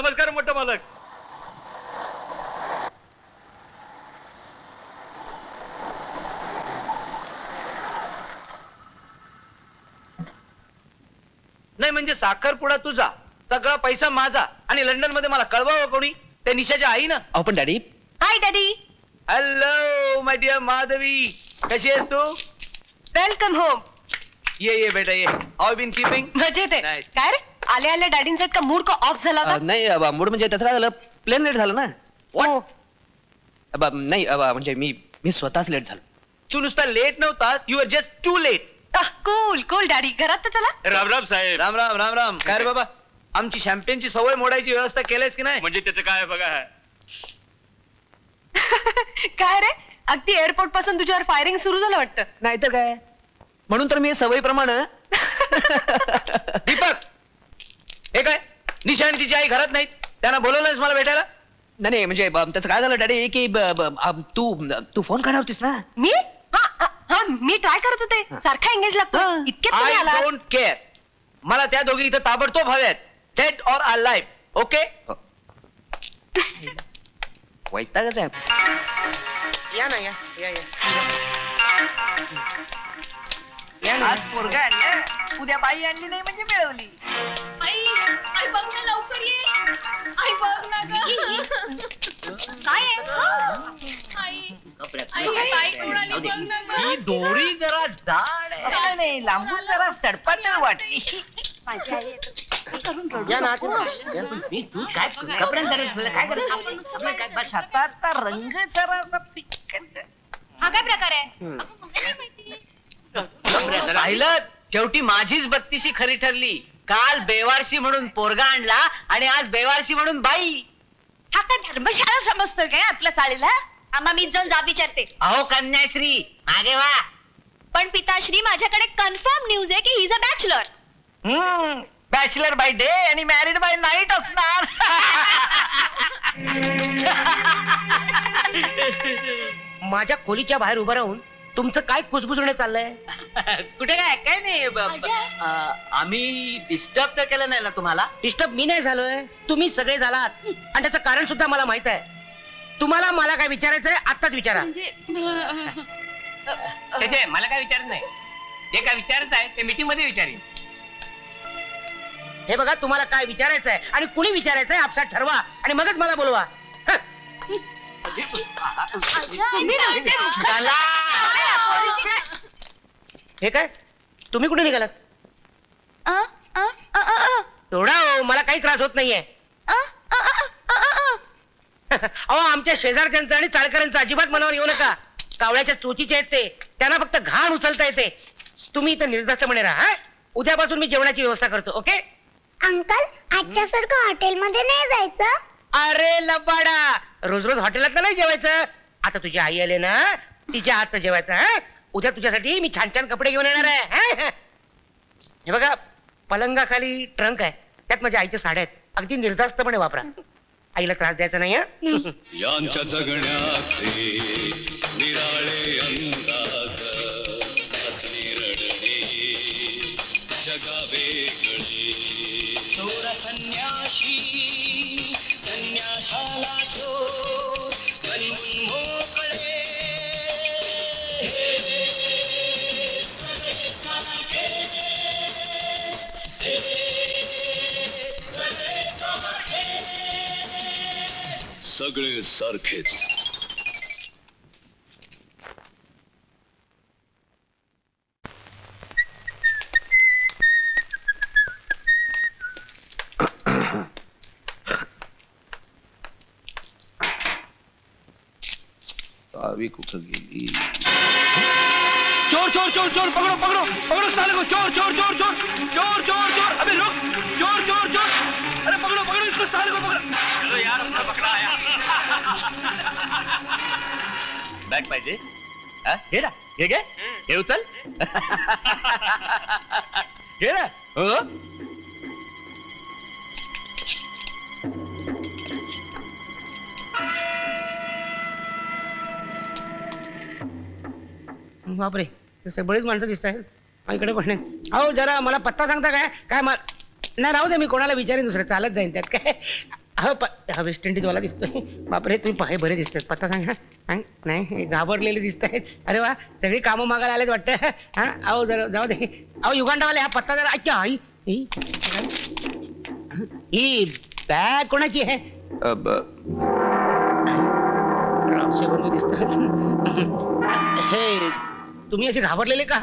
नमस्कार मोठा मालक. नाही म्हणजे साखरपुडा तुझा, सगळा पैसा माझा, आणि लंडन मध्ये मला कळवावं कोणी? त्या निशाच्या आई ना. अहो पण daddy. Hi daddy. Hello my dear Madhavi, कशी आहेस तू? Welcome home. ये बेटा ये. How been keeping? मजेत आहे. Nice. काय रे आले आले डॅडींचा का मूड का ऑफ झाला होता? नाही मूड म्हणजे त्याचं काय झालं, प्लेन लेट झालं ना. ओ, नाही म्हणजे मी स्वतःच लेट झालो. तू नुसता लेट नव्हतास, you are just too late. Cool cool daddy. घरात तर चला. राम राम साहेब. राम राम राम राम. काय रे बाबा, आमची शॅम्पेनची सवय मोडायची व्यवस्था केलीस की नाही? म्हणजे त्याचं काय बघा. काय रे अगदी एअरपोर्ट पासून तुझ्यावर फायरिंग सुरू झालं वाटतं. नाहीतर काय, म्हणून तर मी सवयीप्रमाणे. दीपक, हे काय निशा आणि तिची आई घरात नाहीत, त्यांना बोलवलंयस मला भेटायला? नाही म्हणजे त्याचं काय झालं डॅडी की तू फोन करणार होतीस ना. मी हा मी ट्राय करत होते. सारखा एंगेज लागतो. इतक्यात तुम्ही आय आला. Don't care. मला त्या दोघी इथं ताबडतोब हव्यात, डेड ऑर अलाइव्ह. ओके? वैतागच आहे. या ना या या या आज पोरगा आणलं, उद्या बाई आणली नाही म्हणजे मिळवली. आई आई बघ ना लवकर ये. आई बघ ना ग. काय आई आई बाई कोणाली बघ ना ग. ही दोरी जरा जाड आहे. नाही लांबून जरा सडपात वाटली. या ना तू काय कपड्यांचा काय करत हाताचा रंग जरासा फिकट. हा काय प्रकार आहे? पाहिलं, शेवटी माझीच बत्तीशी खरी ठरली. काल बेवारशी म्हणून पोरगा आणला आणि आज बेवारशी म्हणून बाई. हा काय धर्मशाळा समजतोय काय आपल्या चाळीला? आम्हा मीच जाऊन जाब विचारते. अहो कन्याश्री मागे वा. पण पिताश्री माझ्याकडे कन्फर्म न्यूज आहे की he is a bachelor. Bachelor by day आणि मॅरिड बाय नाईट असणार. माझ्या खोलीच्या बाहेर उभं राहून तुमचं काय कुजबुजणं चाललंय? कुठे काय नाही आम्ही डिस्टर्ब तर केलं नाही ना तुम्हाला. डिस्टर्ब मी नाही झालोय, तुम्ही सगळे झालात, आणि त्याचं कारण सुद्धा मला माहित आहे. तुम्हाला मला काय विचारायचंय आत्ताच विचारा. त्याचे मला काय विचारत नाही. जे काय विचारायचं आहे ते मीटिंग मध्ये विचारेन. हे बघा, तुम्हाला काय विचारायचंय आणि कुणी विचारायचंय आपसात ठरवा आणि मगच मला बोलवा. हे काय, तुम्ही कुठे निघालात? थोडा हो, मला काही त्रास होत नाहीये. अहो, आमच्या शेजारच्यांचं आणि चाळकऱ्यांचं अजिबात मनावर येऊ नका. कावळ्याच्या चोचीचे आहेत ते, त्यांना फक्त घाण उचलता येते. तुम्ही इथं निर्धास्तपणे राहा. उद्यापासून मी जेवणाची व्यवस्था करतो. ओके अंकल, आजच्या सारखं हॉटेलमध्ये नाही जायचं. अरे लबाडा, रोज रोज हॉटेलात नाही जेवायचं. आता तुझी आई आले ना, तिच्या हातचं जेवायचं. हा, उद्या तुझ्यासाठी मी छान छान कपडे घेऊन येणार आहे. हे बघा, पलंगाखाली ट्रंक आहे, त्यात माझ्या आईच्या साड्या आहेत. अगदी निर्धास्तपणे वापरा. आईला त्रास द्यायचा नाही. यांच्या जगण्याचे निराळे अंदाज असली रडणे जगा वेगळे. चोर संन्याशी संन्याशाला चोर बनवून मोकळे. सगळे सारखे सगळे सारखे सगळे सारखेच. चावी कुठं गेली? चोर चोर चोर चोर, पकड़ो पकड़ो पकड़ो साले को. चोर चोर चोर चोर चोर चोर चोर. अबे रुक. चोर चोर चोर. अरे पकड़ो पकड़ो इसको, साले को पकड़ो. चलो यार, अपना पकड़ा आया. बॅग पाहिजे? घे ना, घे घे, हे उचल. घे ना. हो, बापरे, तसे बरीच माणसं दिसत आहेत. इकडे पण नाही. अहो, जरा मला पत्ता सांगता काय? काय नाही, राहू दे, मी कोणाला विचारेन, दुसरं चालत जाईन त्यात काय. हा वेस्ट इंडिज वाला दिसतोय. बापरे तुम्ही पाय बरे दिसतात. पत्ता सांगा. नाही घाबरलेले दिसत आहेत. अरे वा सगळी कामं मागायला आलेत वाटतं. हा अहो जरा जाऊ दे. अहो युगांडावाले हा पत्ता जरा अच्छा आई ही बॅग कोणाची आहे? रावसे बंधू दिसतात. हे तुम्ही असे घाबरलेले का?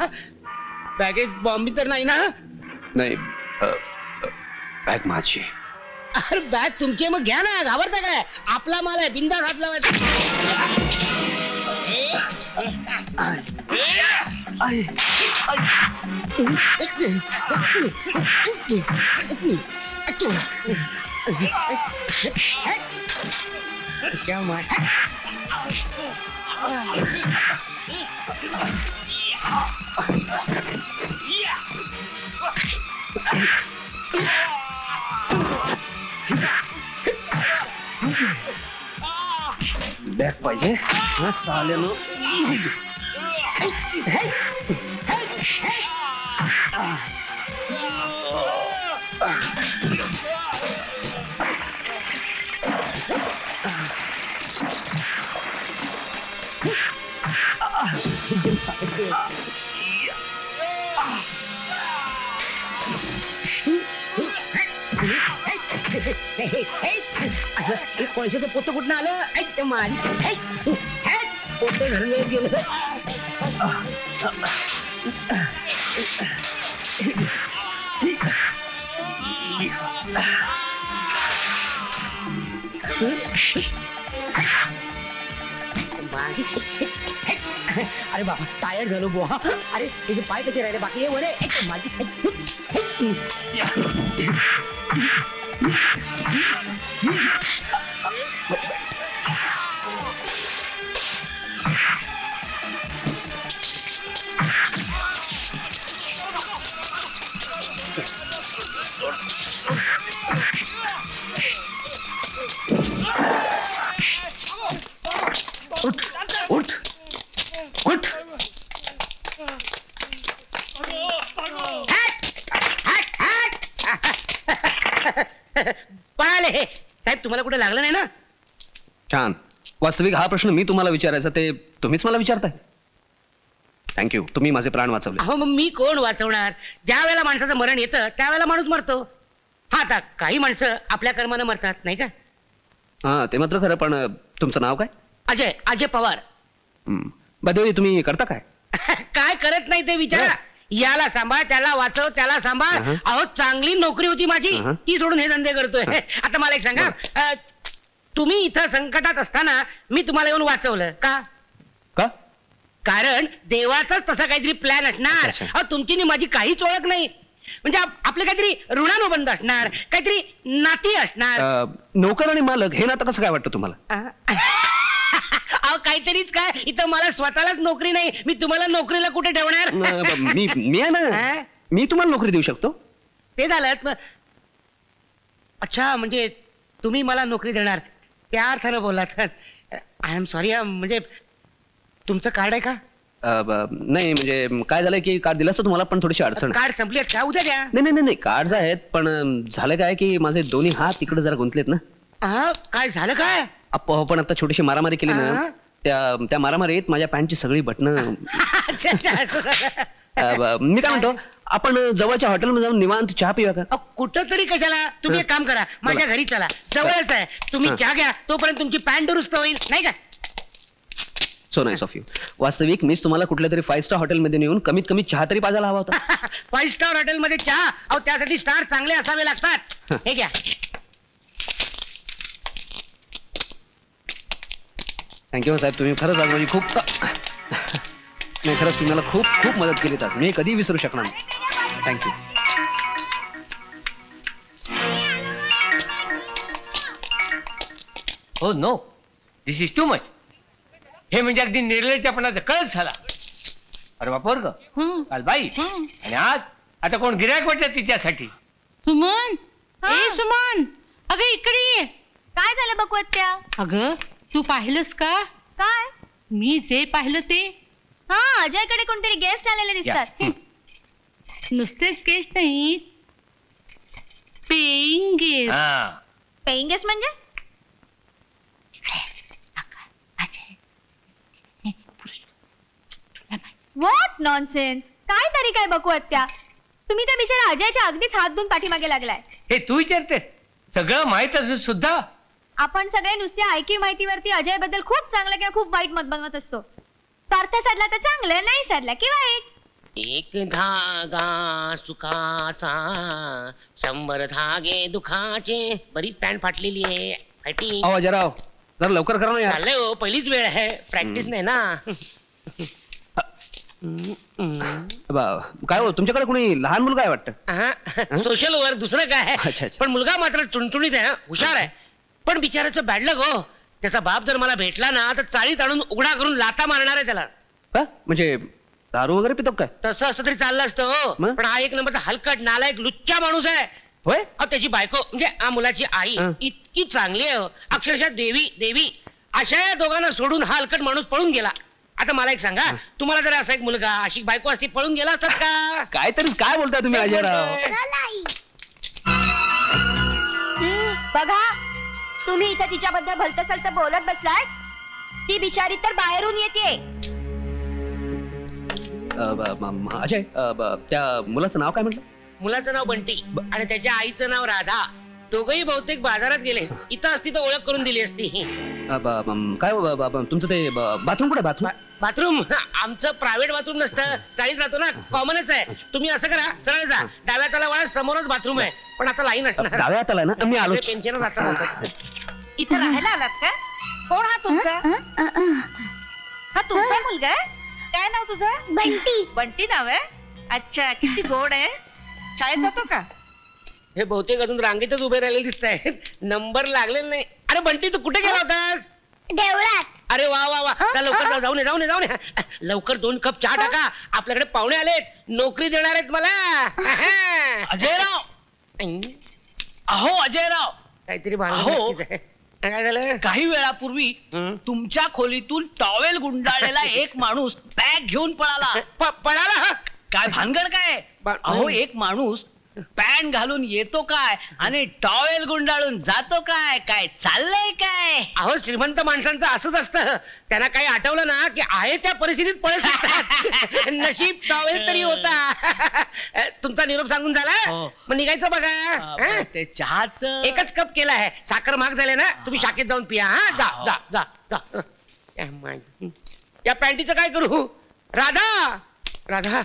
बॅगेत बॉम्बी तर नाही ना? नाही बॅग माझी. अरे बॅग तुमची मग घ्या ना. घाबरता काय? आपला माल आहे. बिंदास हात लावायचा. क्या मार बॅग पाहिजे साल्यानं. पैशाचं पोत कुठं आलं? पोत घरून गेलं. अरे बाबा टायर्ड झालो बुवा. अरे त्याचे पाय कसे राहिले बाकी वरे माझी. उठ उठ उठ. पळाले साहेब. तुम्हाला कुठे लागलं नाही ना? छान. वास्तविक हा प्रश्न मी तुम्हाला विचारायचा ते तुम्हीच मला विचारताय. थँक्यू. तुम्ही माझे प्राण वाचवले. अहो मग मी कोण वाचवणार? ज्या वेळेला माणसाचं मरण येतं त्यावेळेला माणूस मरतो. हा आता काही माणसं आपल्या कर्मानं मरतात नाही का? हा ते मात्र खरं. पण तुमचं नाव काय? अजय. अजय पवार. बदे तुम्ही करता काय? काय करत नाही ते विचारा. याला सांभाळ, त्याला वाचव, त्याला सांभाळ. अहो चांगली नोकरी होती माझी, ती सोडून हे धंदे करतोय. आता मला एक सांगा, तुम्ही इथं संकटात असताना मी तुम्हाला येऊन वाचवलं का? का? कारण देवाचाच तसा काहीतरी प्लॅन असणार. अहो तुमची नि माझी काहीच ओळख नाही. म्हणजे आपलं काहीतरी ऋणानुबंध असणार, काहीतरी नाती असणार. नोकर आणि मालक हे नातं कसं काय वाटतं तुम्हाला? अहो काहीतरीच काय. इथं मला स्वतःलाच नोकरी नाही, मी तुम्हाला नोकरीला कुठे ठेवणार? मी आहे ना. मी तुम्हाला नोकरी देऊ शकतो. ते झालं. अच्छा म्हणजे तुम्ही मला नोकरी देणार त्या अर्थानं बोललात. I am sorry. म्हणजे तुमचं कार्ड आहे का? नाही म्हणजे काय झालंय की कार्ड दिलं असतं तुम्हाला पण थोडीशी अडचण. कार्ड संपली का? उद्या द्या. नाही कार्ड आहेत पण झालं काय की माझे दोन्ही हात तिकडे जरा गुंतलेत ना. काय झालं काय? आपण आता छोटीशी मारामारी केली ना. त्या मारामारीत माझ्या पॅन्टची सगळी बटणं. मी काय म्हणतो आपण जवळच्या हॉटेलमध्ये जाऊन निवांत चहा पिऊया का? कुठं तरी कशाला? तुम्ही एक काम करा, माझ्या घरी चला, जवळच आहे. तुम्ही चहा घ्या तोपर्यंत तुमची पॅन्ट दुरुस्त होईल नाही का? So nice of you. वास्तविक मीच तुम्हाला कुठल्या तरी 5 स्टार हॉटेलमध्ये नेऊन कमीत कमी चहा तरी पाजायला हवा होता. 5 स्टार हॉटेलमध्ये चहा? अहो त्यासाठी स्टार चांगले असावे लागतात. हे घ्या. थँक्यू साहेब. तुम्ही खरंच आज माझी खूप नाही खरंच तुम्ही मला खूप खूप मदत केली. आज मी कधी विसरू शकणार नाही. थँक्यू. हो no, this is too much. हे म्हणजे अगदी निर्लज्जपणाचा कळच झाला. अरे बापर ग, काल बाई आणि आज आता कोण गिरायक वाटत तिच्यासाठी. सुमन, ए सुमन, अगं इकडे ये. काय झालं बकवत्या? अगं तू पाहिलंस का? काय? मी जे पाहिलं ते. हा अजयकडे कोणतरी गेस्ट आलेले दिसतात. नुसतेच गेस्ट नाही, पेईंग गेस्ट. पेईंग गेस्ट म्हणजे व्हॉट नॉनसेन्स. काय तरी काय बकू त्या. तुम्ही त्या बिचारा अजयच्या अगदीच हात धुवून पाठीमागे लागलाय. हे तू विचारते सगळं माहित असून सुद्धा. आपण सगळे नुसत्या ऐकीव माहितीवरती अजय बद्दल खूप चांगलं किंवा खूप वाईट मत बनवत असतो. स्वार्थ साधला तर चांगलं, नाही साधला की वाईट. एक धागा सुखाचा 100 धागे दुखाचे. बरीच पॅन्ट फाटलेली आहे. फाटी अहो अजयराव जरा लवकर करा ना यार. चाललंय हो, पहिलीच वेळ आहे, प्रॅक्टिस नाही ना. काय हो तुमच्याकडे कोणी लहान मुलगा आहे वाटतं. सोशल वर्क दुसरं काय. अच्छा. पण मुलगा मात्र चुणचुणीत आहे, हुशार आहे. पण बिचाराचं बॅडलक हो. त्याचा बाप जर मला भेटला ना तर चाळीत आणून उघडा करून लाता मारणार आहे त्याला. म्हणजे दारू वगैरे पितो काय. तसं असं तरी चाललं असतं हो. मग? पण हा एक नंबरचा हलकट नालायक लुच्चा माणूस आहे. होय. अहो, त्याची बायको म्हणजे मुलाची आई इतकी चांगली आहे हो. अक्षरशः देवी देवी. अशा या दोघांना सोडून हा हलकट माणूस पळून गेला. आता मला एक सांगा, तुम्हाला जर असा एक मुलगा अशी बायको असती पळून गेला असतात का. काहीतरी काय बोलताय तुम्ही अजयराव. बघा तुम्ही इथं तिच्याबद्दल भलत सलत बोलत बसलाय. ती बिचारी तर बाहेरून येते. अजय त्या मुलाचं नाव काय म्हटलं. मुलाचं नाव बंटी आणि त्याच्या आईचं नाव राधा. दोघही बहुतेक बाजारात गेले. इथं असती तर ओळख करून दिली असती. काय तुमचं ते बाथरूम कुठे. बाथरूम बाथरूम आमचं प्रायव्हेट बाथरूम नसतं, चाळीत राहतो ना, कॉमनच आहे. तुम्ही असं करा, सरळ जा, डाव्या हाताला वळा, समोरच बाथरूम आहे. पण आता लाईन असणार. डाव्या हाताला ना. मी आलो. पेन्शन जातात. इथं राहायला आलात का. कोण हा तुमचा. हा तुमचा मुलगा आहे. काय नाव तुझं. बंटी. बंटी नाव आहे. अच्छा किती गोड आहे. शाळेत जातो का. हे बहुतेक अजून रांगेतच उभे राहिलेले दिसत आहेत. नंबर लागलेला नाही. अरे बंटी तू कुठे गेला होतास. देवळात. अरे वा वा वा. जा लवकर जाऊ नये. लवकर 2 कप चहा टाका. आपल्याकडे पाहुणे आलेत. नोकरी देणार आहेत मला. अजयराव. अहो अजयराव. काहीतरी अहो. काय झालं. काही वेळापूर्वी तुमच्या खोलीतून टॉवेल गुंडाळलेला एक माणूस बॅग घेऊन पळाला. पळाला. काय भानगड काय. अहो एक माणूस पॅन्ट घालून येतो काय आणि टॉवेल गुंडाळून जातो काय. काय चाललंय काय. अहो श्रीमंत माणसांचं असंच असतं. त्यांना काही आठवलं ना की आहे त्या परिस्थितीत पळत असतात. नशीब टॉवेल तरी होता. तुमचा निरोप सांगून झाला. मग निघायचं बघा. ते चहाच एकच कप केला आहे. साखर महाग झाले ना. तुम्ही शाखेत जाऊन पिया. हा जा जा जा जा. या पॅन्टीचं काय करू. राधा राधा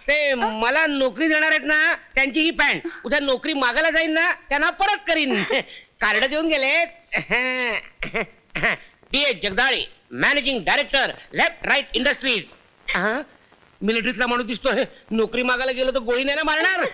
ते मला नोकरी देणार आहेत ना त्यांची ही पॅन्ट. उद्या नोकरी मागायला जाईन ना त्यांना परत करीन. कार्ड देऊन गेलेत. D H. Jagdale managing director left right industries. मिलिटरीतला माणूस दिसतोय. नोकरी मागायला गेलो तर गोळी नाही ना मारणार.